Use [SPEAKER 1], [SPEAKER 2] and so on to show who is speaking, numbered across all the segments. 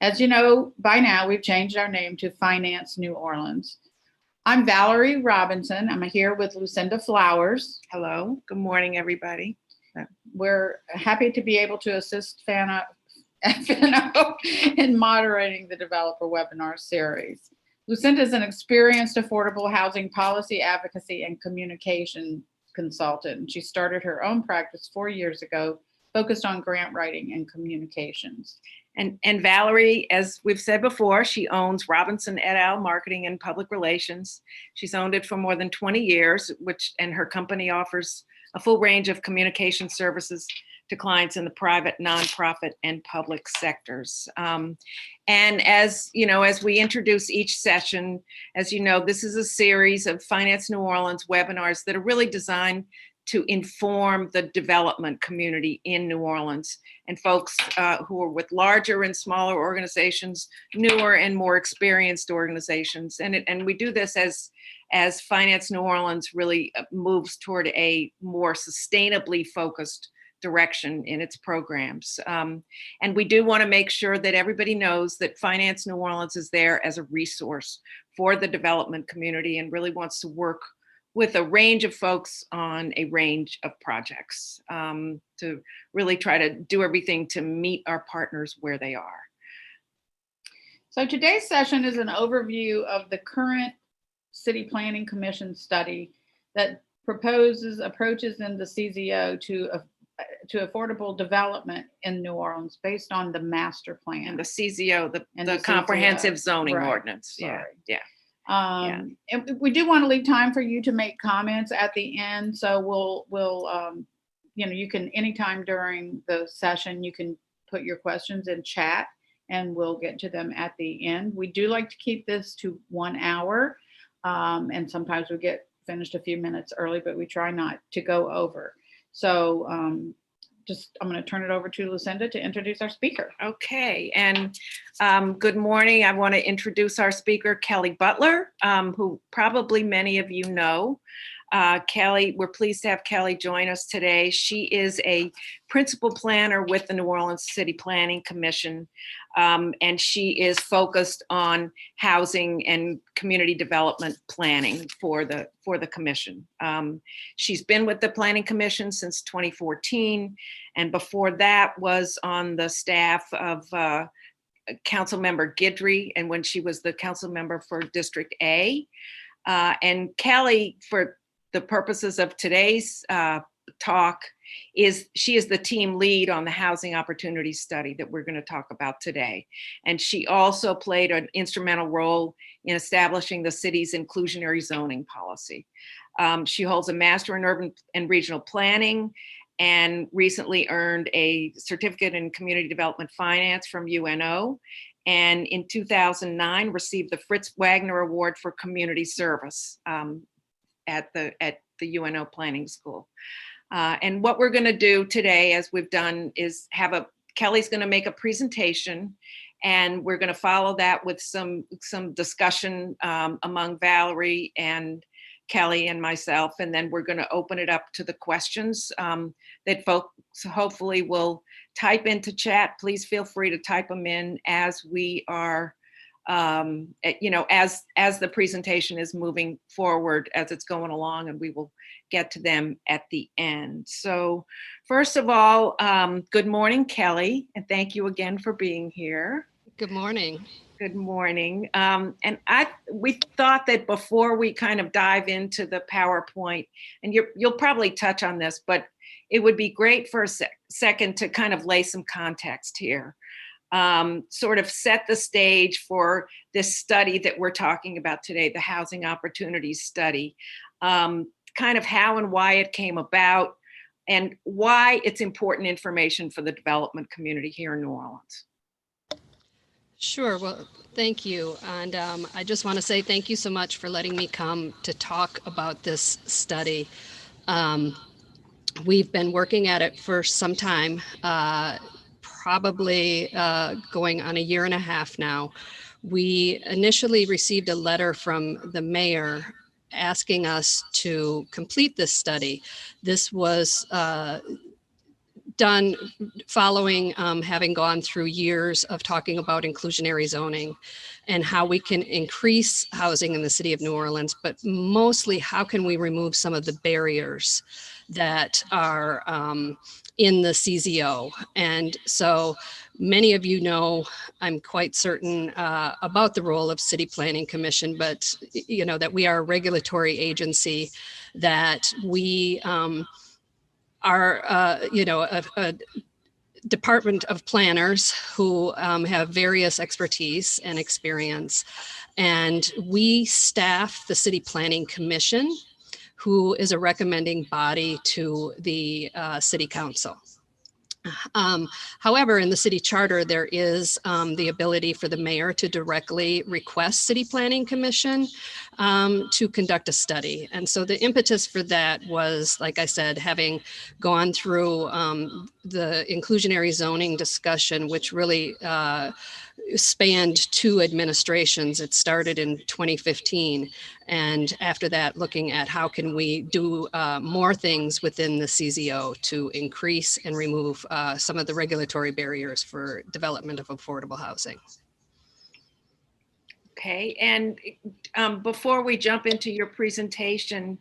[SPEAKER 1] As you know, by now, we've changed our name to Finance New Orleans. I'm Valerie Robinson. I'm here with Lucinda Flowers.
[SPEAKER 2] Hello. Good morning, everybody.
[SPEAKER 1] We're happy to be able to assist FNO in moderating the developer webinar series. Lucinda is an experienced affordable housing policy advocacy and communication consultant. She started her own practice 4 years ago, focused on grant writing and communications.
[SPEAKER 2] And Valerie, as we've said before, she owns Robinson et al. Marketing and Public Relations. She's owned it for more than 20 years, and her company offers a full range of communication services to clients in the private, nonprofit, and public sectors. And as you know, as we introduce each session, as you know, this is a series of Finance New Orleans webinars that are really designed to inform the development community in New Orleans and folks who are with larger and smaller organizations, newer and more experienced organizations. And we do this as Finance New Orleans really moves toward a more sustainably focused direction in its programs. And we do want to make sure that everybody knows that Finance New Orleans is there as a resource for the development community and really wants to work with a range of folks on a range of projects to really try to do everything to meet our partners where they are.
[SPEAKER 1] So today's session is an overview of the current City Planning Commission study that proposes approaches in the CZO to affordable development in New Orleans based on the master plan.
[SPEAKER 2] And the CZO, the comprehensive zoning ordinance.
[SPEAKER 1] Sorry.
[SPEAKER 2] Yeah.
[SPEAKER 1] And we do want to leave time for you to make comments at the end. So we'll you can anytime during the session, you can put your questions in chat and we'll get to them at the end. We do like to keep this to 1 hour. And sometimes we get finished a few minutes early, but we try not to go over. So I'm going to turn it over to Lucinda to introduce our speaker.
[SPEAKER 2] Okay, and good morning. I want to introduce our speaker, Kelly Butler, who probably many of you know. Kelly, we're pleased to have Kelly join us today. She is a principal planner with the New Orleans City Planning Commission, and she is focused on housing and community development planning for the commission. She's been with the Planning Commission since 2014, and before that was on the staff of Councilmember Guidry, and when she was the council member for District A. And Kelly, for the purposes of today's talk, she is the team lead on the housing opportunity study that we're going to talk about today. And she also played an instrumental role in establishing the city's inclusionary zoning policy. She holds a master in urban and regional planning and recently earned a certificate in community development finance from UNO. And in 2009, received the Fritz Wagner Award for Community Service at the UNO Planning School. And what we're going to do today, as we've done, is Kelly's going to make a presentation, and we're going to follow that with some discussion among Valerie and Kelly and myself, and then we're going to open it up to the questions that folks hopefully will type into chat. Please feel free to type them in as we are as the presentation is moving forward, as it's going along, and we will get to them at the end. So first of all, good morning, Kelly, and thank you again for being here.
[SPEAKER 3] Good morning.
[SPEAKER 2] Good morning. And we thought that before we kind of dive into the PowerPoint, and you'll probably touch on this, but it would be great for a second to kind of lay some context here. Sort of set the stage for this study that we're talking about today, the Housing Opportunities Study, kind of how and why it came about and why it's important information for the development community here in New Orleans.
[SPEAKER 3] Sure. Well, thank you. And I just want to say thank you so much for letting me come to talk about this study. We've been working at it for some time, probably going on 1.5 years now. We initially received a letter from the mayor asking us to complete this study. This was done following having gone through years of talking about inclusionary zoning and how we can increase housing in the city of New Orleans, but mostly how can we remove some of the barriers that are in the CZO. And so many of you know, I'm quite certain about the role of City Planning Commission, but you know that we are a regulatory agency, that we are, you know, a department of planners who have various expertise and experience. And we staff the City Planning Commission, who is a recommending body to the City Council. However, in the city charter, there is the ability for the mayor to directly request City Planning Commission to conduct a study. And so the impetus for that was, like I said, having gone through the inclusionary zoning discussion, which really spanned 2 administrations. It started in 2015. And after that, looking at how can we do more things within the CZO to increase and remove some of the regulatory barriers for development of affordable housing.
[SPEAKER 2] Okay, and before we jump into your presentation,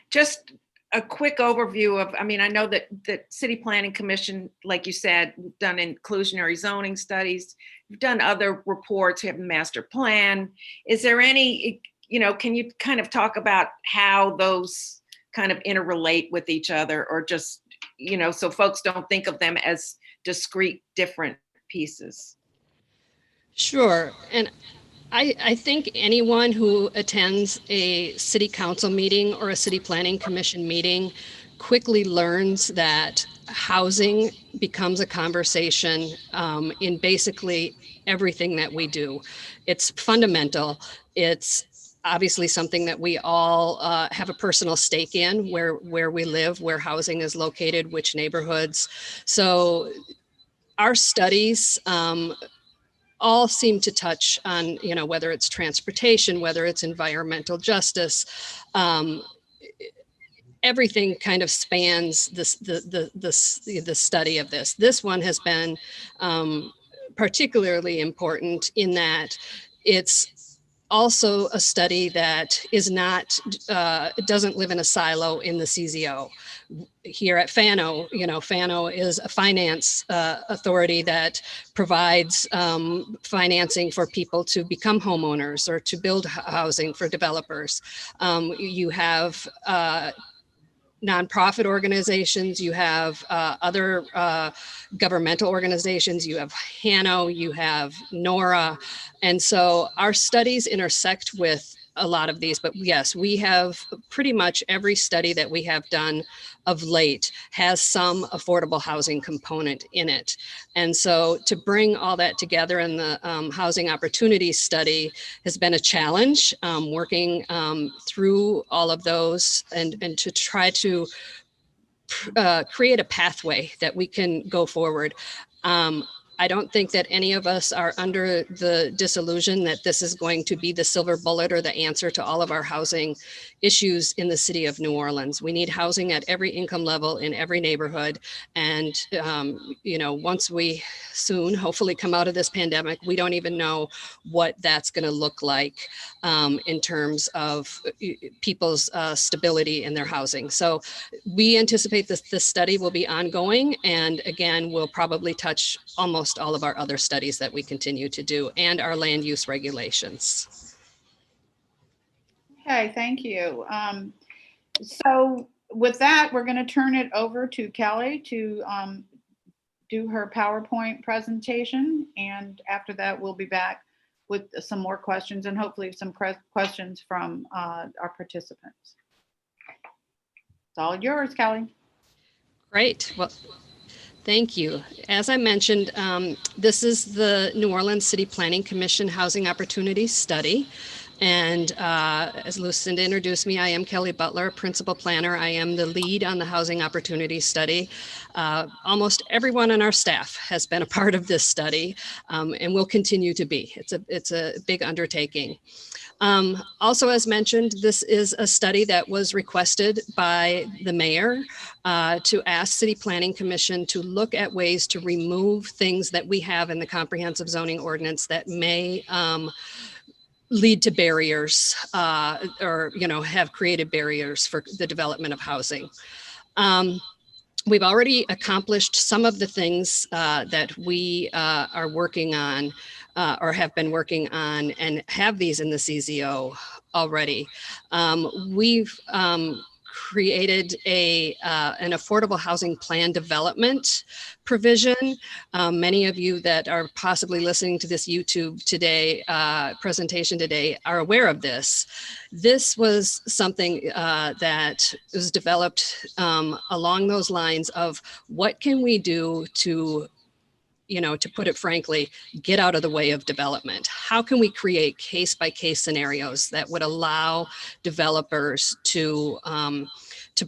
[SPEAKER 2] just a quick overview of, I mean, I know that the City Planning Commission, like you said, we've done inclusionary zoning studies, you've done other reports, you have a master plan. Is there any, you know, can you kind of talk about how those kind of interrelate with each other, or just, you know, so folks don't think of them as discrete, different pieces?
[SPEAKER 3] Sure. And I think anyone who attends a city council meeting or a city planning commission meeting quickly learns that housing becomes a conversation in basically everything that we do. It's fundamental. It's obviously something that we all have a personal stake in, where we live, where housing is located, which neighborhoods. So our studies all seem to touch on, you know, whether it's transportation, whether it's environmental justice, everything kind of spans this, the study of this. This one has been particularly important in that it's also a study that is not, doesn't live in a silo in the CZO. Here at FNO, you know, FNO is a finance authority that provides financing for people to become homeowners or to build housing for developers. You have nonprofit organizations, you have other governmental organizations, you have HANO, you have NORA. And so our studies intersect with a lot of these, but yes, we have pretty much every study that we have done of late has some affordable housing component in it. And so to bring all that together in the housing opportunities study has been a challenge, working through all of those and to try to create a pathway that we can go forward. I don't think that any of us are under the disillusion that this is going to be the silver bullet or the answer to all of our housing issues in the city of New Orleans. We need housing at every income level in every neighborhood. And, you know, once we soon hopefully come out of this pandemic, we don't even know what that's going to look like in terms of people's stability in their housing. So we anticipate that this study will be ongoing. And again, we'll probably touch almost all of our other studies that we continue to do and our land use regulations.
[SPEAKER 1] Okay, thank you. So with that, we're going to turn it over to Kelly to do her PowerPoint presentation. And after that, we'll be back with some more questions and hopefully some questions from our participants. It's all yours, Kelly.
[SPEAKER 3] Great. Well, thank you. As I mentioned, this is the New Orleans City Planning Commission Housing Opportunities Study. And as Lucinda introduced me, I am Kelly Butler, principal planner. I am the lead on the Housing Opportunity Study. Almost everyone on our staff has been a part of this study, and will continue to be. It's a big undertaking. Also, as mentioned, this is a study that was requested by the mayor to ask City Planning Commission to look at ways to remove things that we have in the comprehensive zoning ordinance that may lead to barriers or, have created barriers for the development of housing. We've already accomplished some of the things that we are working on or have been working on and have these in the CZO already. We've created an affordable housing plan development provision. Many of you that are possibly listening to this YouTube today, presentation today, are aware of this. This was something that was developed along those lines of what can we do to, to put it frankly, get out of the way of development? How can we create case-by-case scenarios that would allow developers to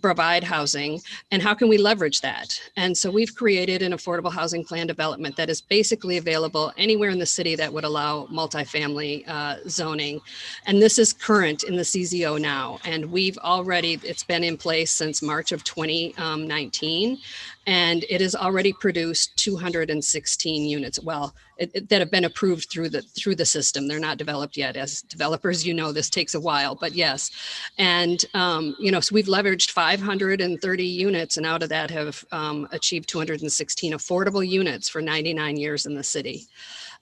[SPEAKER 3] provide housing, and how can we leverage that? And so we've created an affordable housing plan development that is basically available anywhere in the city that would allow multifamily zoning. And this is current in the CZO now. And it's been in place since March of 2019. And it has already produced 216 units. Well, that have been approved through the system. They're not developed yet. As developers, this takes a while, but yes. And, so we've leveraged 530 units, and out of that have achieved 216 affordable units for 99 years in the city.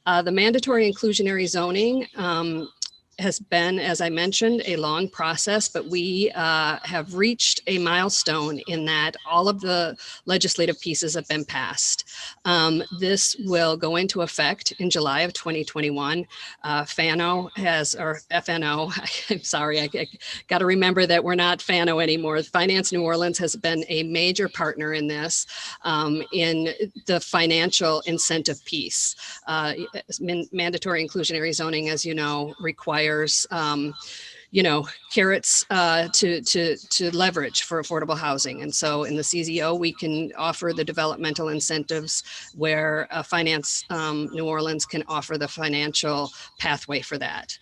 [SPEAKER 3] The mandatory inclusionary zoning has been, as I mentioned, a long process, but we have reached a milestone in that all of the legislative pieces have been passed. This will go into effect in July of 2021. FNO I'm sorry, I got to remember that we're not FNO anymore. Finance New Orleans has been a major partner in this, in the financial incentive piece. Mandatory inclusionary zoning, as you know, requires carrots to leverage for affordable housing. And so in the CZO, we can offer the developmental incentives where Finance New Orleans can offer the financial pathway for that.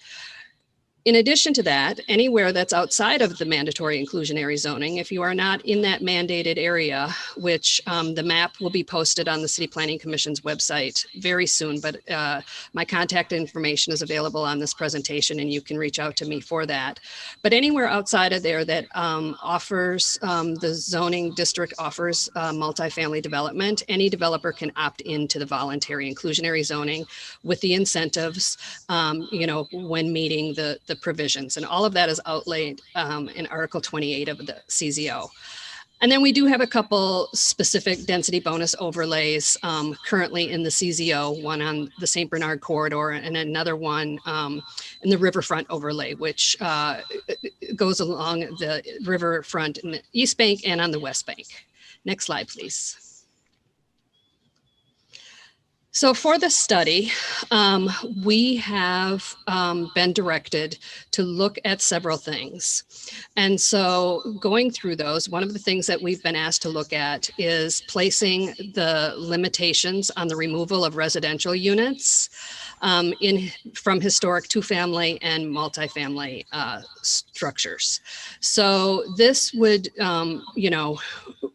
[SPEAKER 3] In addition to that, anywhere that's outside of the mandatory inclusionary zoning, if you are not in that mandated area, which the map will be posted on the City Planning Commission's website very soon, but my contact information is available on this presentation and you can reach out to me for that. But anywhere outside of there that offers, the zoning district offers multifamily development, any developer can opt into the voluntary inclusionary zoning with the incentives, when meeting the provisions, and all of that is outlaid in Article 28 of the CZO. And then we do have a couple specific density bonus overlays currently in the CZO, one on the St. Bernard corridor and another one in the riverfront overlay, which goes along the riverfront in the East Bank and on the West Bank. Next slide, please. So for the study, we have been directed to look at several things. And so going through those, one of the things that we've been asked to look at is placing the limitations on the removal of residential units from historic two-family and multifamily structures. So this would,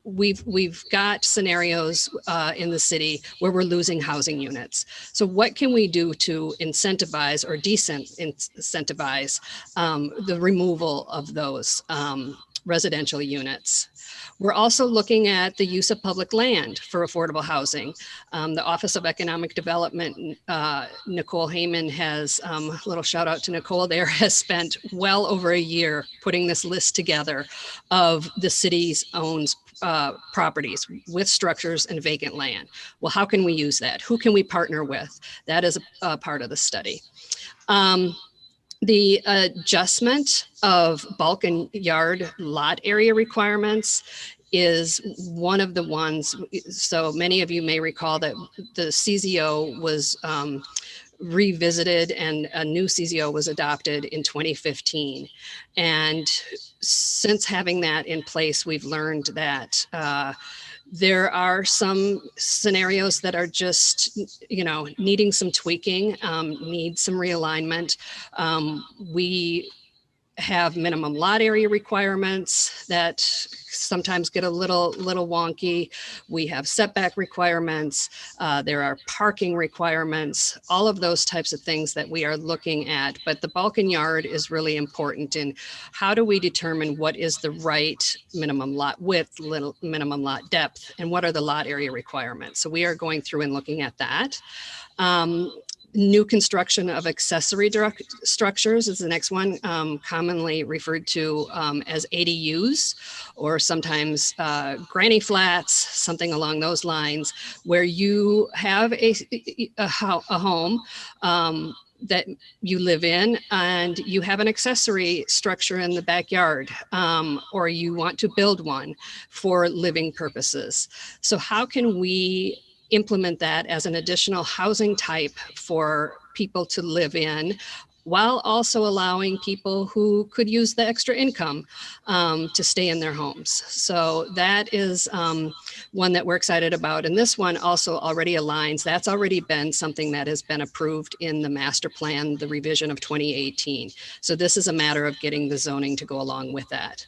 [SPEAKER 3] we've got scenarios in the city where we're losing housing units. So what can we do to incentivize or disincentivize the removal of those residential units? We're also looking at the use of public land for affordable housing. The Office of Economic Development, Nicole Heyman has, a little shout out to Nicole there, has spent well over a year putting this list together of the city's owns properties with structures and vacant land. Well, how can we use that? Who can we partner with? That is a part of the study. The adjustment of bulk and yard lot area requirements is one of the ones. So many of you may recall that the CZO was revisited, and a new CZO was adopted in 2015. And since having that in place, we've learned that there are some scenarios that are just, needing some tweaking, need some realignment. We have minimum lot area requirements that sometimes get a little wonky. We have setback requirements. There are parking requirements, all of those types of things that we are looking at. But the Balkan yard is really important in how do we determine what is the right minimum lot width, minimum lot depth, and what are the lot area requirements. So we are going through and looking at that. New construction of accessory structures is the next one, commonly referred to as ADUs, or sometimes granny flats, something along those lines, where you have a home that you live in and you have an accessory structure in the backyard, or you want to build one for living purposes. So how can we implement that as an additional housing type for people to live in, while also allowing people who could use the extra income to stay in their homes? So that is one that we're excited about. And this one also already aligns. That's already been something that has been approved in the master plan, the revision of 2018. So this is a matter of getting the zoning to go along with that.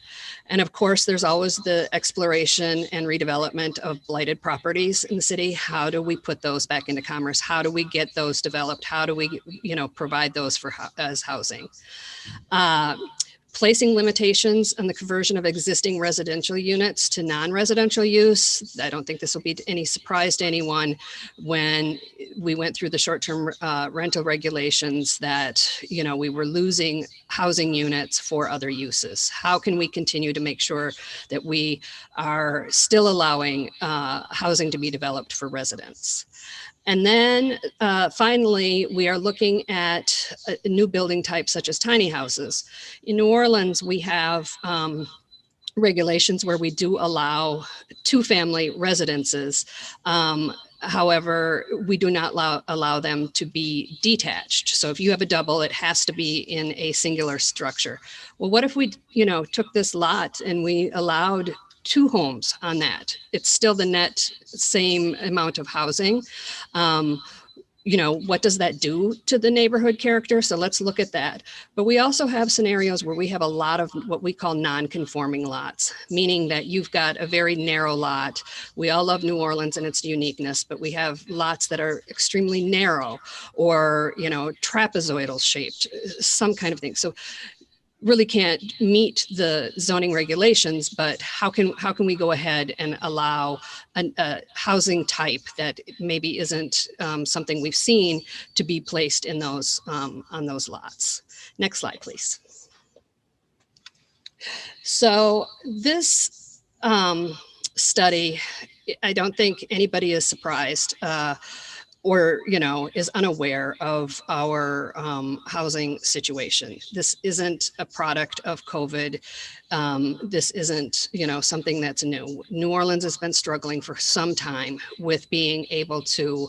[SPEAKER 3] And of course, there's always the exploration and redevelopment of blighted properties in the city. How do we put those back into commerce? How do we get those developed? How do we, provide those as housing? Placing limitations on the conversion of existing residential units to non-residential use. I don't think this will be any surprise to anyone when we went through the short-term rental regulations that, we were losing housing units for other uses. How can we continue to make sure that we are still allowing housing to be developed for residents? And then finally, we are looking at a new building types such as tiny houses. In New Orleans, we have regulations where we do allow two-family residences. However, we do not allow them to be detached. So if you have a double, it has to be in a singular structure. Well, what if we, took this lot and we allowed two homes on that? It's still the net same amount of housing. What does that do to the neighborhood character? So let's look at that. But we also have scenarios where we have a lot of what we call non-conforming lots, meaning that you've got a very narrow lot. We all love New Orleans and its uniqueness, but we have lots that are extremely narrow or, trapezoidal shaped, some kind of thing. So really can't meet the zoning regulations, but how can we go ahead and allow a housing type that maybe isn't something we've seen to be placed in those on those lots? Next slide, please. So this study, I don't think anybody is surprised or, is unaware of our housing situation. This isn't a product of COVID. This isn't, something that's new. New Orleans has been struggling for some time with being able to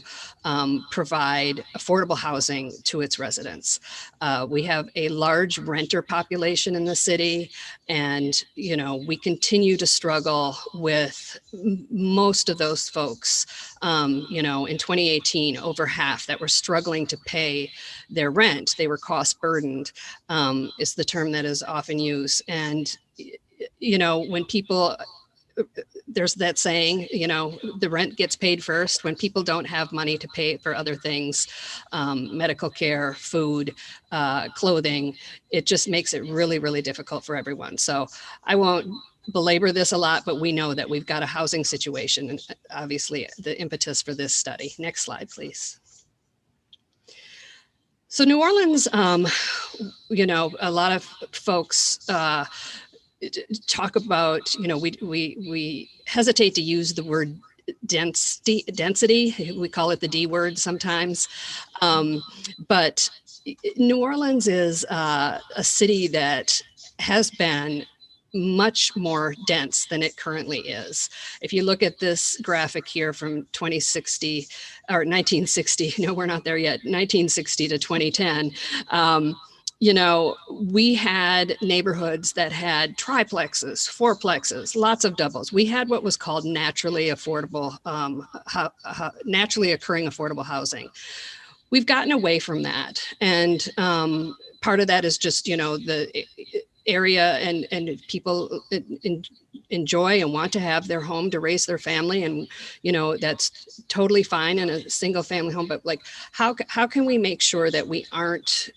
[SPEAKER 3] provide affordable housing to its residents. We have a large renter population in the city, and, we continue to struggle with most of those folks. In 2018, over half that were struggling to pay their rent. They were cost burdened, is the term that is often used. And, when people, there's that saying, the rent gets paid first. When people don't have money to pay for other things, medical care, food, clothing, it just makes it really, really difficult for everyone. So I won't belabor this a lot, but we know that we've got a housing situation, and obviously the impetus for this study. Next slide, please. So New Orleans, a lot of folks talk about, we hesitate to use the word density. We call it the D word sometimes. But New Orleans is a city that has been much more dense than it currently is. If you look at this graphic here from 2060 or 1960, no, we're not there yet, 1960 to 2010, you know, we had neighborhoods that had triplexes, fourplexes, lots of doubles. We had what was called naturally affordable, naturally occurring affordable housing. We've gotten away from that. And part of that is just, you know, the area and people enjoy and want to have their home to raise their family. And, you know, that's totally fine in a single family home. But like, how can we make sure that we aren't,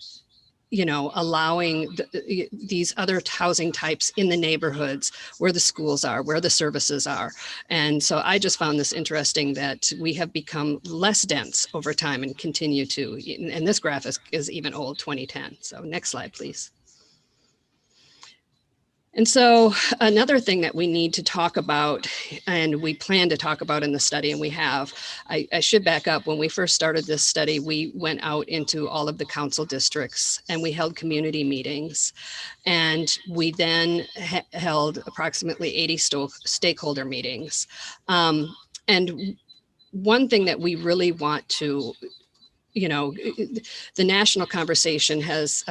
[SPEAKER 3] you know, allowing these other housing types in the neighborhoods where the schools are, where the services are. And so I just found this interesting that we have become less dense over time and continue to, and this graphic is even old 2010. So next slide, please. And so another thing that we need to talk about, and we plan to talk about in the study, and we have, I should back up, when we first started this study, we went out into all of the council districts and we held community meetings. And we then held approximately 80 stakeholder meetings. And one thing that we really want to, you know, the national conversation has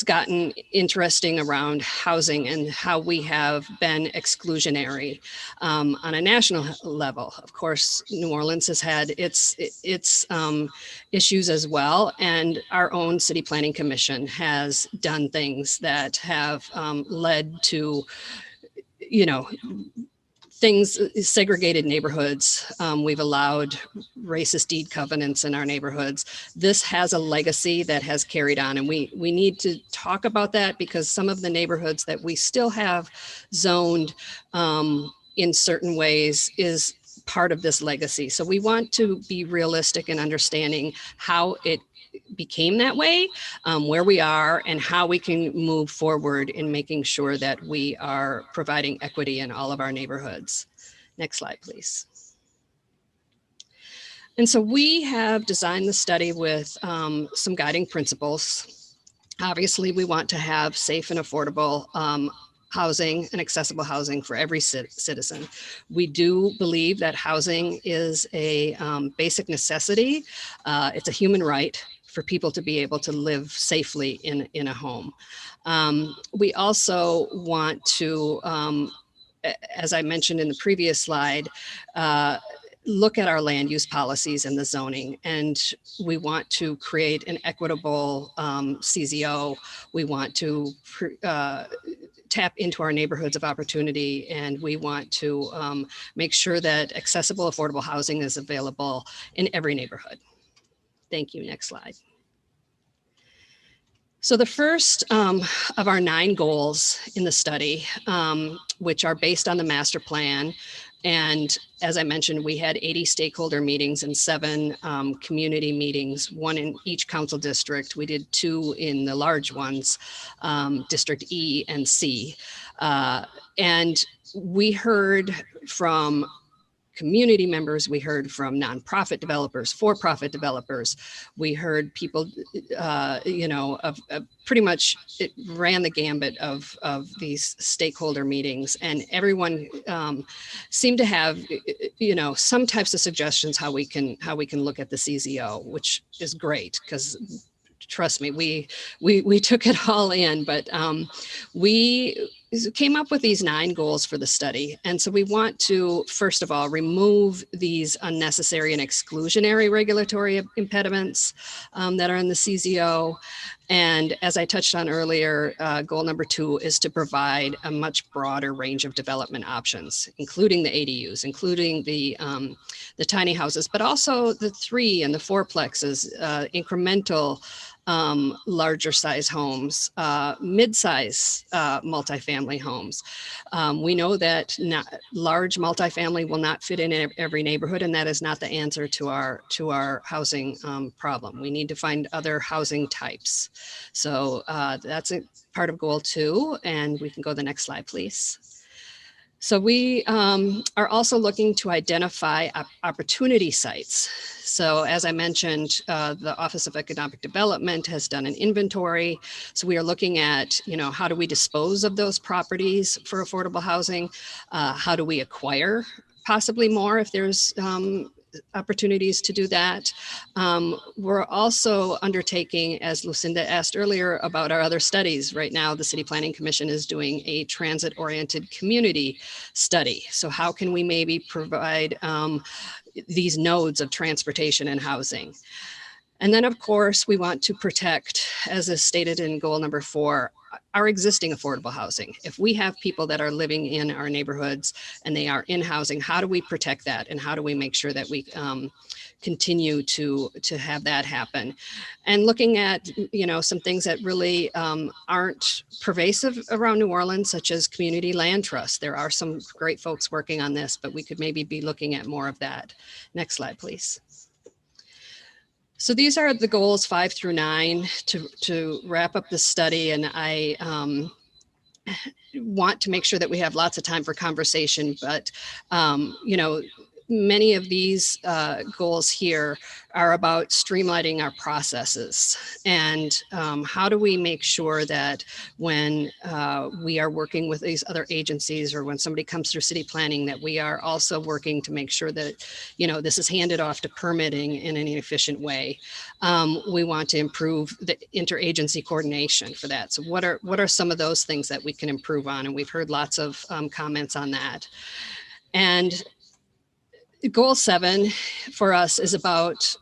[SPEAKER 3] gotten interesting around housing and how we have been exclusionary on a national level. Of course, New Orleans has had its issues as well. And our own city planning commission has done things that have led to, you know, things, segregated neighborhoods. We've allowed racist deed covenants in our neighborhoods. This has a legacy that has carried on, and we need to talk about that because some of the neighborhoods that we still have zoned in certain ways is part of this legacy. So we want to be realistic in understanding how it became that way, where we are, and how we can move forward in making sure that we are providing equity in all of our neighborhoods. Next slide, please. And so we have designed the study with some guiding principles. Obviously, we want to have safe and affordable housing and accessible housing for every citizen. We do believe that housing is a basic necessity. It's a human right for people to be able to live safely in a home. We also want to, as I mentioned in the previous slide, look at our land use policies and the zoning, and we want to create an equitable CZO. We want to tap into our neighborhoods of opportunity, and we want to make sure that accessible, affordable housing is available in every neighborhood. Thank you. Next slide. So the first of our 9 goals in the study, which are based on the master plan, and as I mentioned, we had 80 stakeholder meetings and 7 community meetings, 1 in each council district. We did 2 in the large ones, District E and C. And we heard from community members, we heard from nonprofit developers, for-profit developers. We heard people, you know, pretty much it ran the gambit of these stakeholder meetings, and everyone seemed to have, you know, some types of suggestions how we can look at the CZO, which is great because trust me, we took it all in, but we came up with these 9 goals for the study. And so we want to, first of all, remove these unnecessary and exclusionary regulatory impediments that are in the CZO. And as I touched on earlier, goal number 2 is to provide a much broader range of development options, including the ADUs, including the tiny houses, but also the 3 and the 4plexes, incremental larger size homes, mid-size multifamily homes. We know that large multifamily will not fit in every neighborhood, and that is not the answer to our housing problem. We need to find other housing types. So that's a part of goal 2, and we can go to the next slide, please. So we are also looking to identify opportunity sites. So as I mentioned, the Office of Economic Development has done an inventory. So we are looking at, how do we dispose of those properties for affordable housing? How do we acquire possibly more if there's opportunities to do that. We're also undertaking, as Lucinda asked earlier about our other studies. Right now, the City Planning Commission is doing a transit-oriented community study. So how can we maybe provide these nodes of transportation and housing? And then, of course, we want to protect, as is stated in goal number 4, our existing affordable housing. If we have people that are living in our neighborhoods and they are in housing, how do we protect that? And how do we make sure that we continue to have that happen? And looking at, some things that really aren't pervasive around New Orleans, such as community land trust. There are some great folks working on this, but we could maybe be looking at more of that. Next slide, please. So these are the goals 5 through 9 to wrap up the study. And I want to make sure that we have lots of time for conversation, but many of these goals here are about streamlining our processes. And how do we make sure that when we are working with these other agencies, or when somebody comes through city planning, that we are also working to make sure that, this is handed off to permitting in an efficient way. We want to improve the interagency coordination for that. So what are some of those things that we can improve on? And we've heard lots of comments on that. And goal 7 for us is about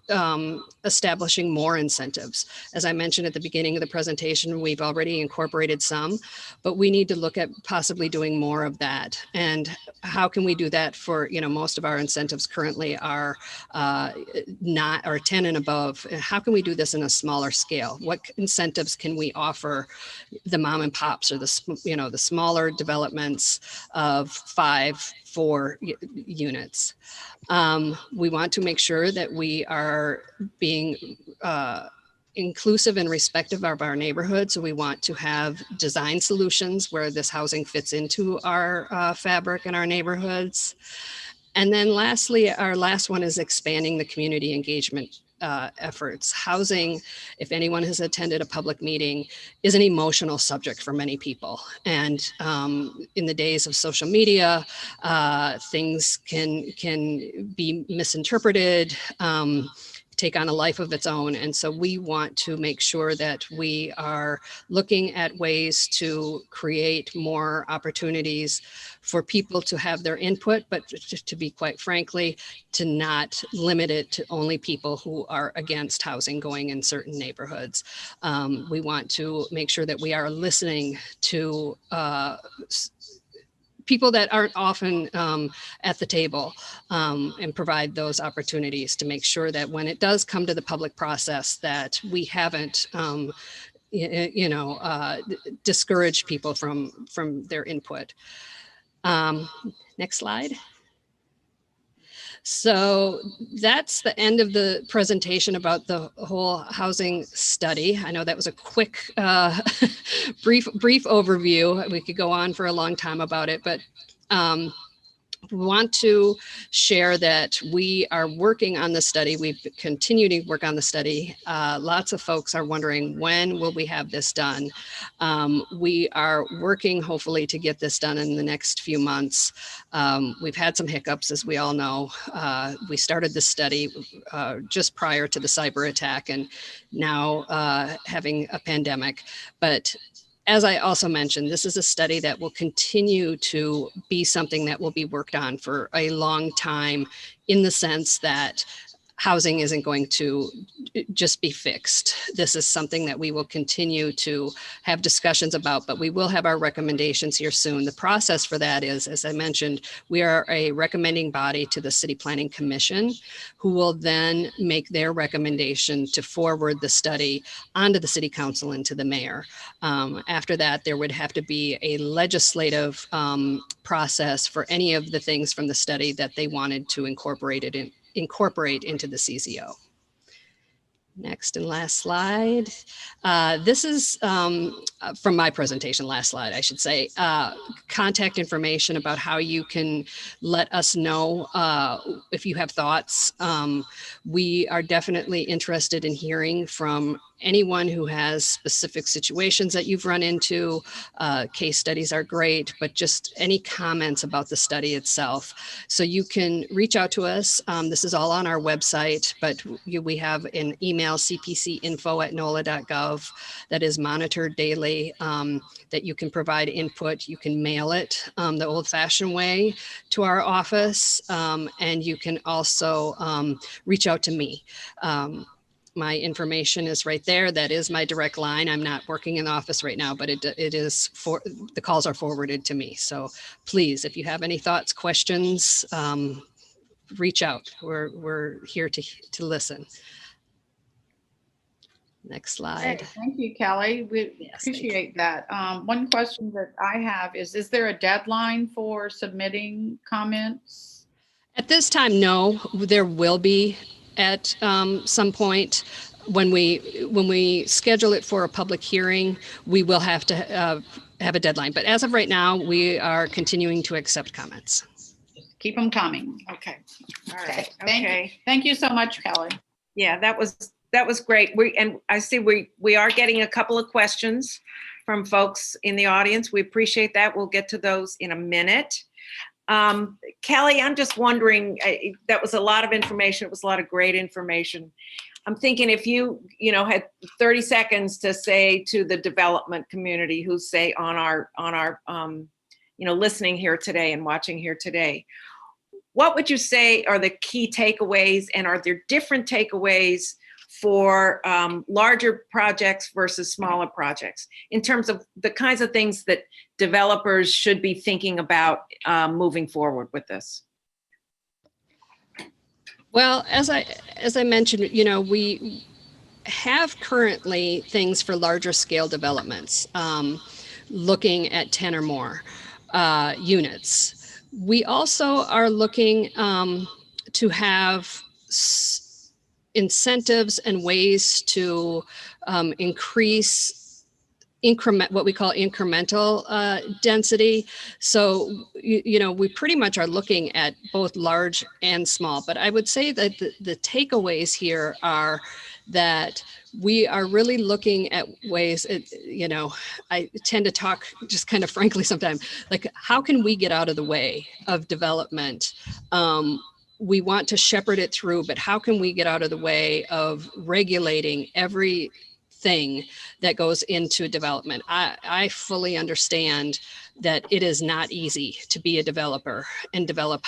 [SPEAKER 3] establishing more incentives. As I mentioned at the beginning of the presentation, we've already incorporated some, but we need to look at possibly doing more of that. And how can we do that for, most of our incentives currently are not, or 10 and above. How can we do this in a smaller scale? What incentives can we offer the mom and pops, or the smaller developments of 4 units? We want to make sure that we are being inclusive and respectful of our neighborhood. So we want to have design solutions where this housing fits into our fabric in our neighborhoods. And then lastly, our last one is expanding the community engagement efforts. Housing, if anyone has attended a public meeting, is an emotional subject for many people. And in the days of social media, things can be misinterpreted, take on a life of its own. And so we want to make sure that we are looking at ways to create more opportunities for people to have their input, but to be quite frankly, to not limit it to only people who are against housing going in certain neighborhoods. We want to make sure that we are listening to people that aren't often at the table, and provide those opportunities to make sure that when it does come to the public process, that we haven't discouraged people from their input. Next slide. So that's the end of the presentation about the whole housing study. I know that was a quick, brief overview. We could go on for a long time about it, but we want to share that we are working on the study. We've continued to work on the study. Lots of folks are wondering, when will we have this done? We are working hopefully to get this done in the next few months. We've had some hiccups, as we all know. We started the study just prior to the cyber attack, and now having a pandemic. But as I also mentioned, this is a study that will continue to be something that will be worked on for a long time, in the sense that housing isn't going to just be fixed. This is something that we will continue to have discussions about, but we will have our recommendations here soon. The process for that is, as I mentioned, we are a recommending body to the City Planning Commission, who will then make their recommendation to forward the study onto the City Council and to the mayor. After that, there would have to be a legislative process for any of the things from the study that they wanted to incorporate into the CZO. Next and last slide. This is from my presentation, last slide, I should say. Contact information about how you can let us know if you have thoughts. We are definitely interested in hearing from anyone who has specific situations that you've run into. Case studies are great, but just any comments about the study itself. So you can reach out to us. This is all on our website, but we have an email, cpcinfo@nola.gov, that is monitored daily, that you can provide input. You can mail it the old-fashioned way to our office, and you can also reach out to me. My information is right there. That is my direct line. I'm not working in the office right now, but it is for the calls are forwarded to me. So please, if you have any thoughts, questions, reach out. We're here to listen. Next slide.
[SPEAKER 1] Great. Thank you, Kelly. We
[SPEAKER 3] Yes,
[SPEAKER 1] appreciate that. One question that I have is there a deadline for submitting comments?
[SPEAKER 3] At this time, no. There will be at some point. When we schedule it for a public hearing, we will have to have a deadline. But as of right now, we are continuing to accept comments.
[SPEAKER 1] Keep them coming. Okay.
[SPEAKER 2] All right.
[SPEAKER 1] Okay. Thank you so much, Kelly.
[SPEAKER 2] Yeah, that was great. And I see we are getting a couple of questions from folks in the audience. We appreciate that. We'll get to those in a minute. Kelly, I'm just wondering, that was a lot of information. It was a lot of great information. I'm thinking if you had 30 seconds to say to the development community who's say on our listening here today and watching here today, what would you say are the key takeaways, and are there different takeaways for larger projects versus smaller projects in terms of the kinds of things that developers should be thinking about moving forward with this?
[SPEAKER 3] Well, as I mentioned, we have currently things for larger scale developments, looking at 10 or more units. We also are looking to have incentives and ways to increase what we call incremental density. So, we pretty much are looking at both large and small, but I would say that the takeaways here are that we are really looking at ways, I tend to talk just kind of frankly sometimes, like, how can we get out of the way of development? We want to shepherd it through, but how can we get out of the way of regulating everything that goes into development? I fully understand that it is not easy to be a developer and develop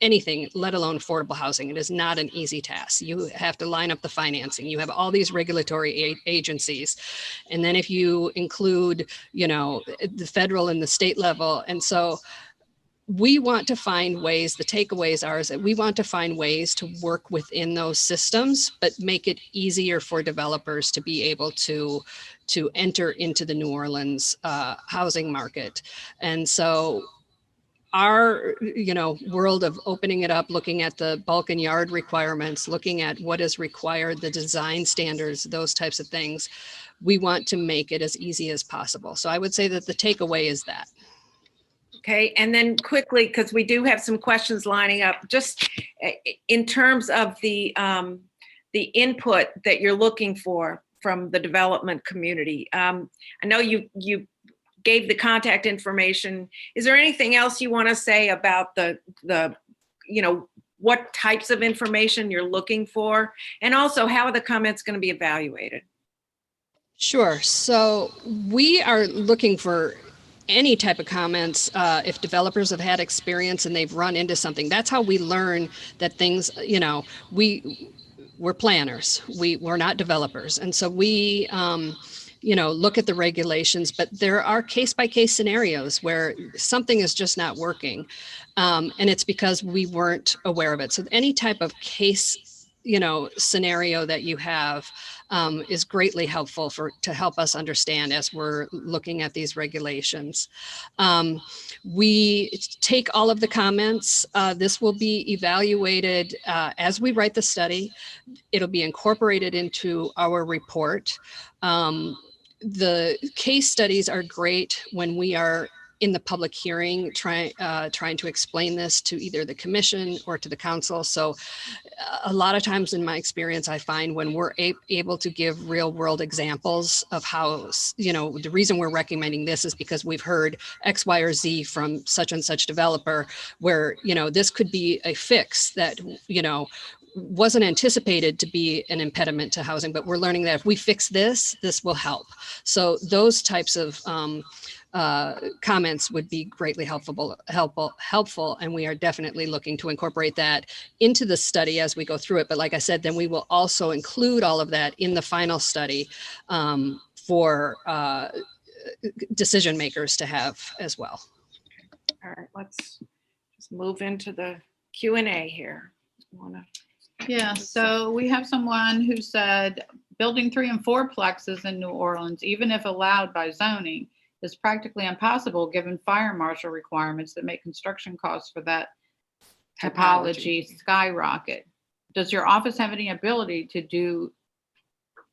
[SPEAKER 3] anything, let alone affordable housing. It is not an easy task. You have to line up the financing. You have all these regulatory agencies. And then if you include, the federal and the state level. And so we want to find ways, the takeaways are is that we want to find ways to work within those systems, but make it easier for developers to be able to enter into the New Orleans housing market. And so our, world of opening it up, looking at the bulk and yard requirements, looking at what is required, the design standards, those types of things, we want to make it as easy as possible. So I would say that the takeaway is that.
[SPEAKER 2] Okay, and then quickly, because we do have some questions lining up, just in terms of the input that you're looking for from the development community. I know you gave the contact information. Is there anything else you want to say about the what types of information you're looking for, and also how are the comments going to be evaluated?
[SPEAKER 3] Sure. So we are looking for any type of comments. If developers have had experience and they've run into something, that's how we learn that things, we're planners, we're not developers. And so we, look at the regulations, but there are case-by-case scenarios where something is just not working. And it's because we weren't aware of it. So any type of case scenario that you have is greatly helpful to help us understand as we're looking at these regulations. We take all of the comments. This will be evaluated as we write the study. It'll be incorporated into our report. The case studies are great when we are in the public hearing, trying to explain this to either the commission or to the council. So a lot of times in my experience, I find when we're able to give real world examples of how, the reason we're recommending this is because we've heard X, Y, or Z from such and such developer where, this could be a fix that, wasn't anticipated to be an impediment to housing, but we're learning that if we fix this, this will help. So those types of comments would be greatly helpful, and we are definitely looking to incorporate that into the study as we go through it. But like I said, then we will also include all of that in the final study for decision makers to have as well.
[SPEAKER 2] All right, let's just move into the Q&A here.
[SPEAKER 1] Yeah, so we have someone who said building 3 and 4 plexes in New Orleans, even if allowed by zoning, is practically impossible given fire marshal requirements that make construction costs for that typology skyrocket. Does your office have any ability to do,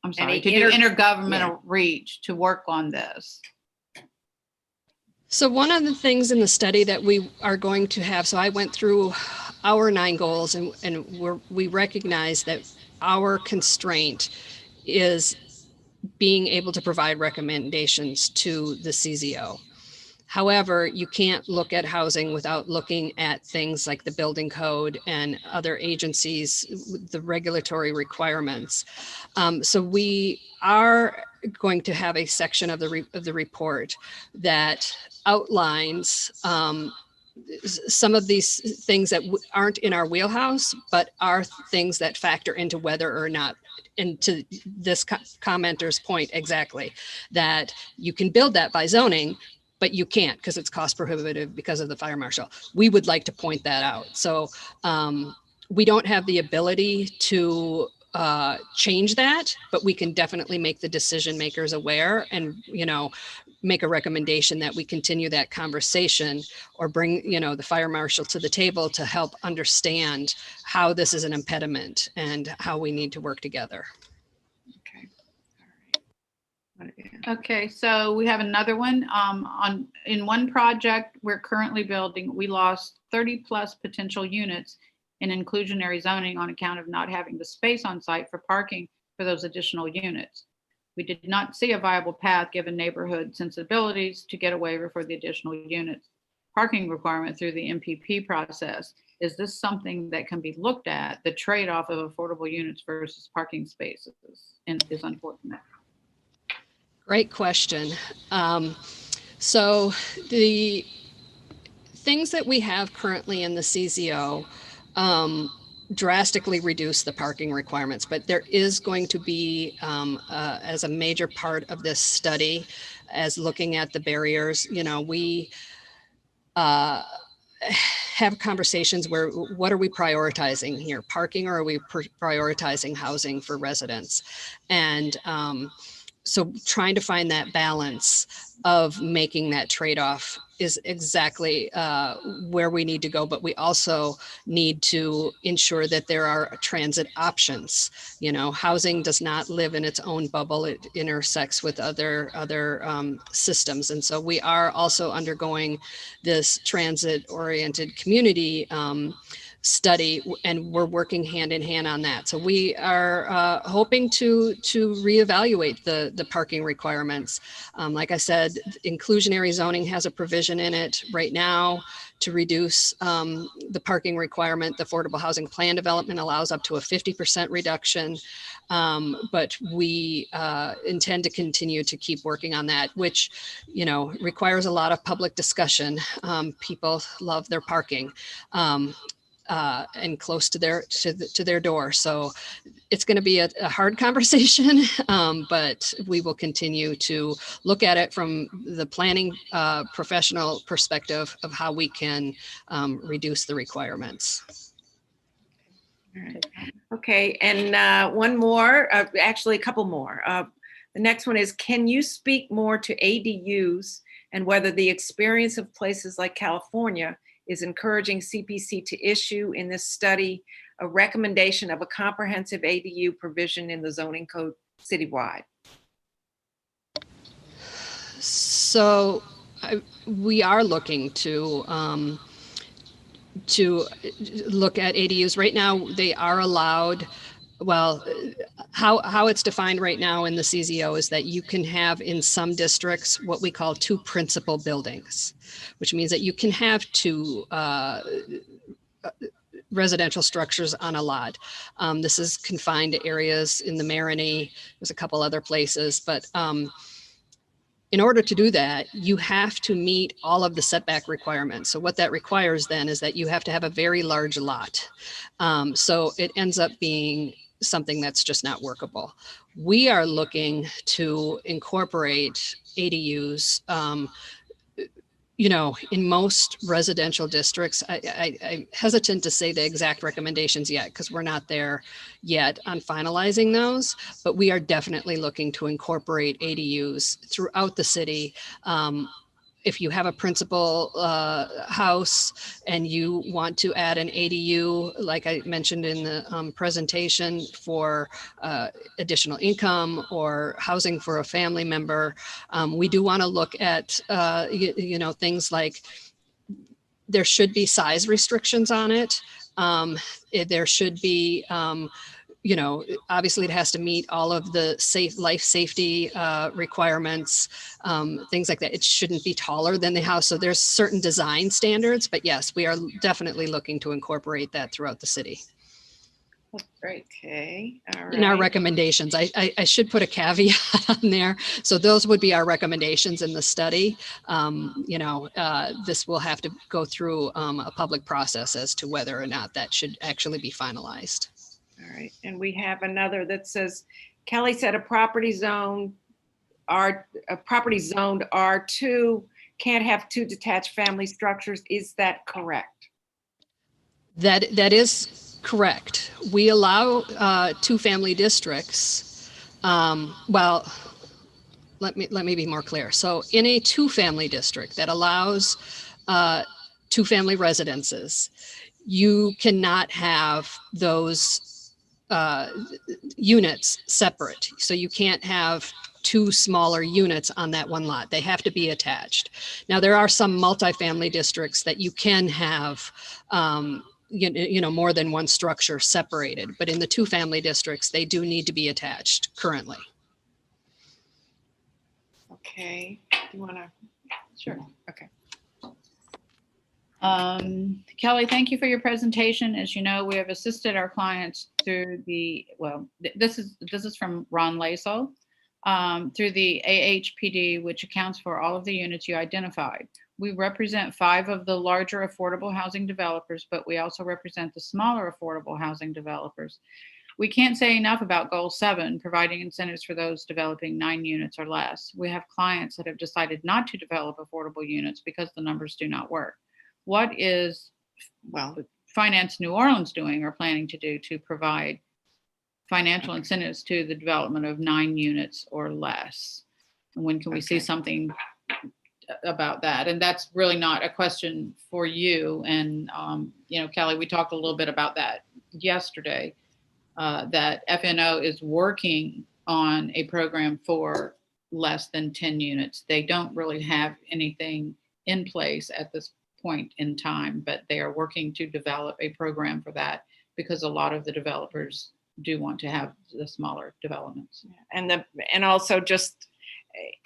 [SPEAKER 1] intergovernmental reach to work on this?
[SPEAKER 3] So one of the things in the study that we are going to have, so I went through our 9 goals and we recognize that our constraint is being able to provide recommendations to the CZO. However, you can't look at housing without looking at things like the building code and other agencies, the regulatory requirements. So we are going to have a section of the report that outlines some of these things that aren't in our wheelhouse, but are things that factor into whether or not, and to this commenter's point exactly, that you can build that by zoning, but you can't because it's cost prohibitive because of the fire marshal. We would like to point that out. So we don't have the ability to change that, but we can definitely make the decision makers aware and, make a recommendation that we continue that conversation or bring, the fire marshal to the table to help understand how this is an impediment and how we need to work together.
[SPEAKER 2] Okay. All right.
[SPEAKER 1] Okay, so we have another one. In one project we're currently building, we lost 30 plus potential units in inclusionary zoning on account of not having the space on site for parking for those additional units. We did not see a viable path given neighborhood sensibilities to get a waiver for the additional units parking requirement through the MPP process. Is this something that can be looked at, the trade-off of affordable units versus parking spaces, and is unfortunate?
[SPEAKER 3] Great question. So the things that we have currently in the CZO drastically reduce the parking requirements, but there is going to be, as a major part of this study, as looking at the barriers, we have conversations where what are we prioritizing here, parking, or are we prioritizing housing for residents? And so trying to find that balance of making that trade-off is exactly where we need to go, but we also need to ensure that there are transit options. Housing does not live in its own bubble. It intersects with other systems. And so we are also undergoing this transit-oriented community study, and we're working hand in hand on that. So we are hoping to reevaluate the parking requirements. Like I said, inclusionary zoning has a provision in it right now to reduce the parking requirement. The Affordable Housing Plan Development allows up to a 50% reduction, but we intend to continue to keep working on that, which requires a lot of public discussion. People love their parking. And close to their door. So it's going to be a hard conversation, but we will continue to look at it from the planning professional perspective of how we can reduce the requirements.
[SPEAKER 2] All right. Okay, and one more, actually a couple more. The next one is, can you speak more to ADUs and whether the experience of places like California is encouraging CPC to issue in this study a recommendation of a comprehensive ADU provision in the zoning code citywide?
[SPEAKER 3] So we are looking to look at ADUs. Right now, they are allowed. Well, how it's defined right now in the CZO is that you can have in some districts what we call two principal buildings, which means that you can have two residential structures on a lot. This is confined to areas in the Marigny. There's a couple other places, but in order to do that, you have to meet all of the setback requirements. So what that requires then is that you have to have a very large lot. So it ends up being something that's just not workable. We are looking to incorporate ADUs. In most residential districts, I'm hesitant to say the exact recommendations yet because we're not there yet on finalizing those, but we are definitely looking to incorporate ADUs throughout the city. If you have a principal house and you want to add an ADU, like I mentioned in the presentation, for additional income or housing for a family member, we do want to look at, things like there should be size restrictions on it. There should be, obviously it has to meet all of the life safety requirements, things like that. It shouldn't be taller than the house. So there's certain design standards, but yes, we are definitely looking to incorporate that throughout the city.
[SPEAKER 2] Great. Okay. All right.
[SPEAKER 3] In our recommendations, I should put a caveat on there. So those would be our recommendations in the study. This will have to go through a public process as to whether or not that should actually be finalized.
[SPEAKER 2] All right, and we have another that says, Kelly said a property zoned R2 can't have two detached family structures. Is that correct?
[SPEAKER 3] That is correct. We allow two family districts. Let me be more clear. So in a two family district that allows two family residences, you cannot have those units separate. So you can't have two smaller units on that one lot. They have to be attached. Now, there are some multifamily districts that you can have more than one structure separated, but in the two family districts, they do need to be attached currently.
[SPEAKER 2] Okay, do you want to?
[SPEAKER 1] Sure.
[SPEAKER 2] Okay.
[SPEAKER 1] Kelly, thank you for your presentation. As you know, we have assisted our clients through this is from Ron Laso, through the AHPD, which accounts for all of the units you identified. We represent 5 of the larger affordable housing developers, but we also represent the smaller affordable housing developers. We can't say enough about Goal 7, providing incentives for those developing 9 units or less. We have clients that have decided not to develop affordable units because the numbers do not work. What is Finance New Orleans doing or planning to do to provide financial incentives to the development of 9 units or less? And when can we see something about that? And that's really not a question for you. And, Kelly, we talked a little bit about that yesterday, that FNO is working on a program for less than 10 units. They don't really have anything in place at this point in time, but they are working to develop a program for that because a lot of the developers do want to have the smaller developments.
[SPEAKER 2] And also just,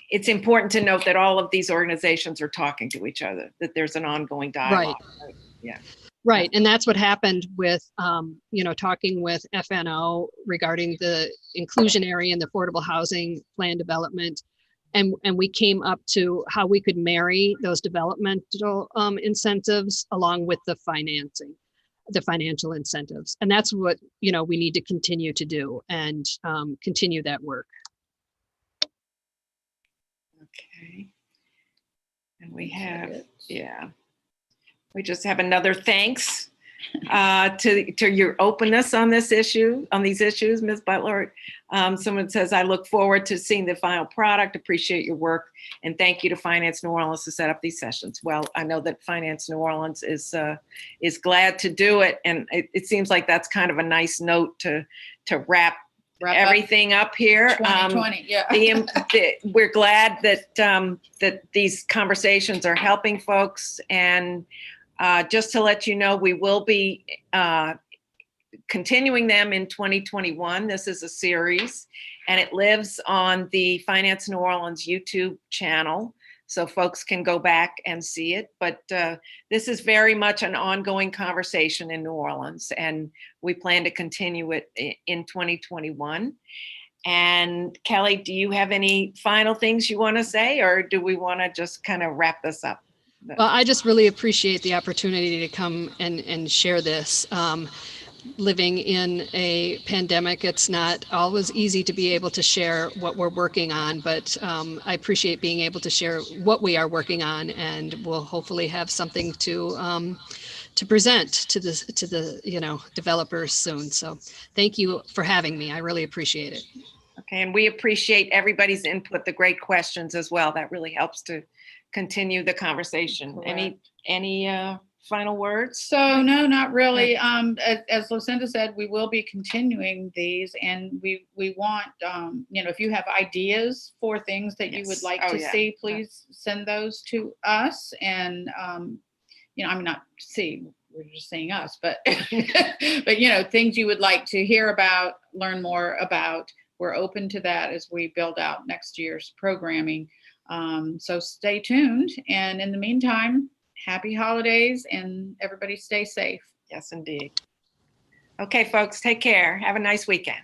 [SPEAKER 2] it's important to note that all of these organizations are talking to each other, that there's an ongoing dialogue.
[SPEAKER 3] Right.
[SPEAKER 2] Yeah.
[SPEAKER 3] Right. And that's what happened with, talking with FNO regarding the inclusionary and the affordable housing plan development. And we came up to how we could marry those developmental incentives along with the financing, the financial incentives. And that's what, we need to continue to do and continue that work.
[SPEAKER 2] Okay. And we just have another thanks to your openness on this issue, on these issues, Ms. Butler. Someone says, I look forward to seeing the final product, appreciate your work, and thank you to Finance New Orleans to set up these sessions. Well, I know that Finance New Orleans is glad to do it, and it seems like that's kind of a nice note to wrap everything up here.
[SPEAKER 1] 2020, yeah.
[SPEAKER 2] We're glad that that these conversations are helping folks, and just to let you know, we will be continuing them in 2021. This is a series, and it lives on the Finance New Orleans YouTube channel, so folks can go back and see it. But this is very much an ongoing conversation in New Orleans, and we plan to continue it in 2021. And Kelly, do you have any final things you want to say, or do we want to just kind of wrap this up?
[SPEAKER 3] Well, I just really appreciate the opportunity to come and share this. Living in a pandemic, it's not always easy to be able to share what we're working on, but I appreciate being able to share what we are working on, and we'll hopefully have something to present to the developers soon. So thank you for having me. I really appreciate it.
[SPEAKER 2] Okay, and we appreciate everybody's input, the great questions as well. That really helps to continue the conversation.
[SPEAKER 1] Correct.
[SPEAKER 2] Any final words?
[SPEAKER 1] So no, not really. As Lucinda said, we will be continuing these, and we want, if you have ideas for things that you would
[SPEAKER 2] Yes.
[SPEAKER 1] like
[SPEAKER 2] Oh,
[SPEAKER 1] to
[SPEAKER 2] yeah.
[SPEAKER 1] see, please send those to us. And, not see, we're just saying us, but, but, things you would like to hear about, learn more about, we're open to that as we build out next year's programming. So stay tuned. And in the meantime, happy holidays, and everybody stay safe.
[SPEAKER 2] Yes, indeed. Okay, folks, take care. Have a nice weekend.